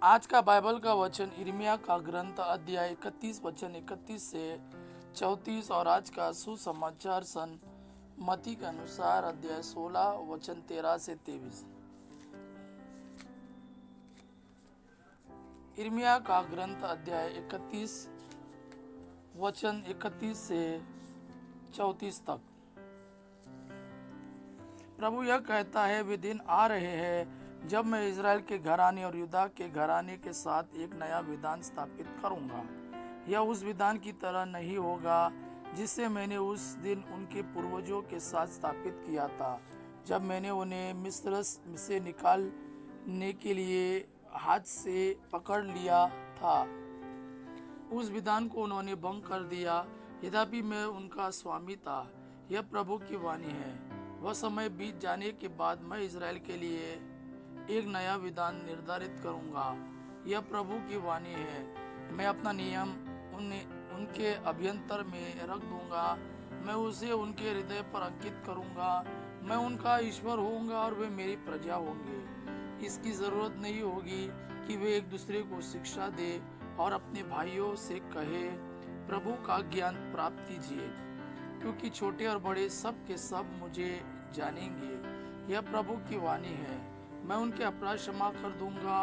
आज का बाइबल का वचन यिर्मयाह का ग्रंथ अध्याय 31 वचन 31 से 34 और आज का सुसमाचार सन मत्ती के अनुसार अध्याय 16 वचन 13 से 23। यिर्मयाह का ग्रंथ अध्याय 31 वचन 31 से 34 तक। प्रभु यह कहता है, वे दिन आ रहे हैं जब मैं इज़राइल के घराने और यूदा के घराने के साथ एक नया विधान स्थापित करूंगा। यह उस विधान की तरह नहीं होगा जिसे मैंने उस दिन उनके पूर्वजों के साथ स्थापित किया था, जब मैंने उन्हें मिस्र से निकालने के लिए हाथ से पकड़ लिया था। उस विधान को उन्होंने भंग कर दिया, यद्यपि मैं उनका स्वामी था। यह प्रभु की वाणी है। वह समय बीत जाने के बाद मैं इज़राइल के लिए एक नया विधान निर्धारित करूंगा। यह प्रभु की वाणी है। मैं अपना नियम उनके अभ्यंतर में रख दूंगा। मैं उसे उनके हृदय पर अंकित करूंगा। मैं उनका ईश्वर होऊंगा और वे मेरी प्रजा होंगे। इसकी जरूरत नहीं होगी कि वे एक दूसरे को शिक्षा दे और अपने भाइयों से कहे, प्रभु का ज्ञान प्राप्त कीजिए, क्योंकि छोटे और बड़े सब के सब मुझे जानेंगे। यह प्रभु की वाणी है। मैं उनके अपराध क्षमा कर दूंगा।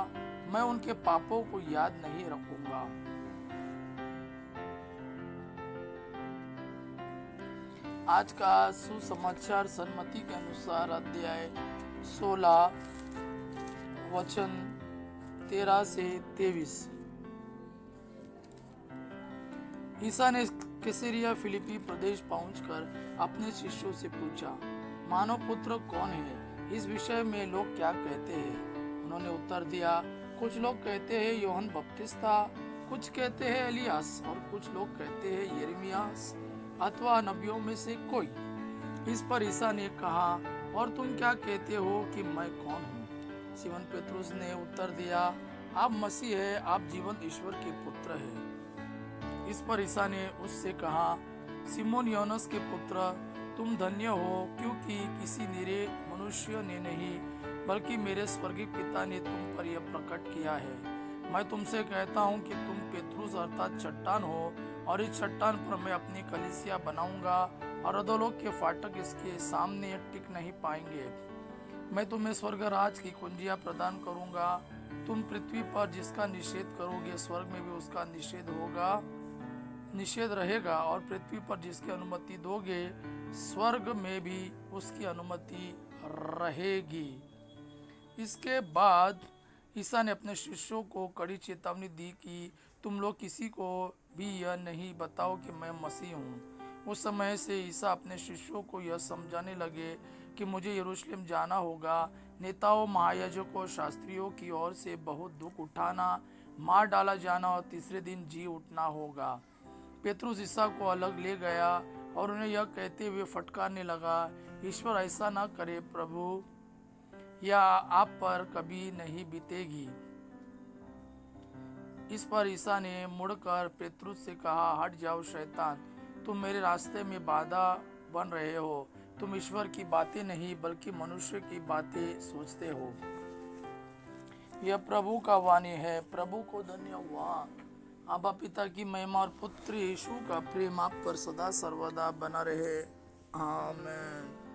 मैं उनके पापों को याद नहीं रखूंगा। आज का सुसमाचार सन मत्ती के अनुसार अध्याय 16 वचन 13 से 23। ईसा ने कैसरिया फिलिप्पी प्रदेश पहुंचकर अपने शिष्यों से पूछा, मानव पुत्र कौन है? इस विषय में लोग क्या कहते हैं? उन्होंने उत्तर दिया, कुछ लोग कहते हैं यूहन्ना बपतिस्ता, कुछ कहते हैं एलियास और कुछ लोग कहते हैं यिर्मयाह अथवा नबियों में से कोई। इस पर ईसा ने कहा, और तुम क्या कहते हो कि मैं कौन हूँ? सिमोन पेतरुस ने उत्तर दिया, आप मसीह है, आप जीवंत ईश्वर के पुत्र हैं। इस पर ईसा ने उससे कहा, सिमोन योनस के पुत्र, तुम धन्य हो, क्योंकि किसी निरे मनुष्य ने नहीं बल्कि मेरे स्वर्गीय पिता ने तुम पर यह प्रकट किया है। मैं तुमसे कहता हूँ कि तुम पेतरुस अर्थात चट्टान हो, और इस चट्टान पर मैं अपनी कलीसिया बनाऊंगा और अधोलोक के फाटक इसके सामने टिक नहीं पाएंगे। मैं तुम्हें स्वर्ग राज की कुंजियां प्रदान करूंगा। तुम पृथ्वी पर जिसका निषेध करोगे, स्वर्ग में भी उसका निषेध रहेगा, और पृथ्वी पर जिसकी अनुमति दोगे, स्वर्ग में भी उसकी अनुमति रहेगी। इसके बाद ईसा ने अपने शिष्यों को कड़ी चेतावनी दी कि तुम लोग किसी को भी यह नहीं बताओ कि मैं मसीह हूँ। उस समय से ईसा अपने शिष्यों को यह समझाने लगे कि मुझे यरूशलेम जाना होगा, नेताओं, महायाजकों और शास्त्रियों की ओर से बहुत दुख उठाना, मार डाला जाना और तीसरे दिन जी उठना होगा। पेतरुस ईसा को अलग ले गया और उन्हें यह कहते हुए फटकारने लगा, ईश्वर ऐसा ना करे प्रभु, या आप पर कभी नहीं बीतेगी। इस पर ईसा ने मुड़कर पेतरुस से कहा, हट जाओ शैतान, तुम मेरे रास्ते में बाधा बन रहे हो। तुम ईश्वर की बातें नहीं बल्कि मनुष्य की बातें सोचते हो। यह प्रभु का वाणी है। प्रभु को धन्यवाद। आबा पिता की महिमा और पुत्र यीशु का प्रेम आप पर सदा सर्वदा बना रहे। आमीन।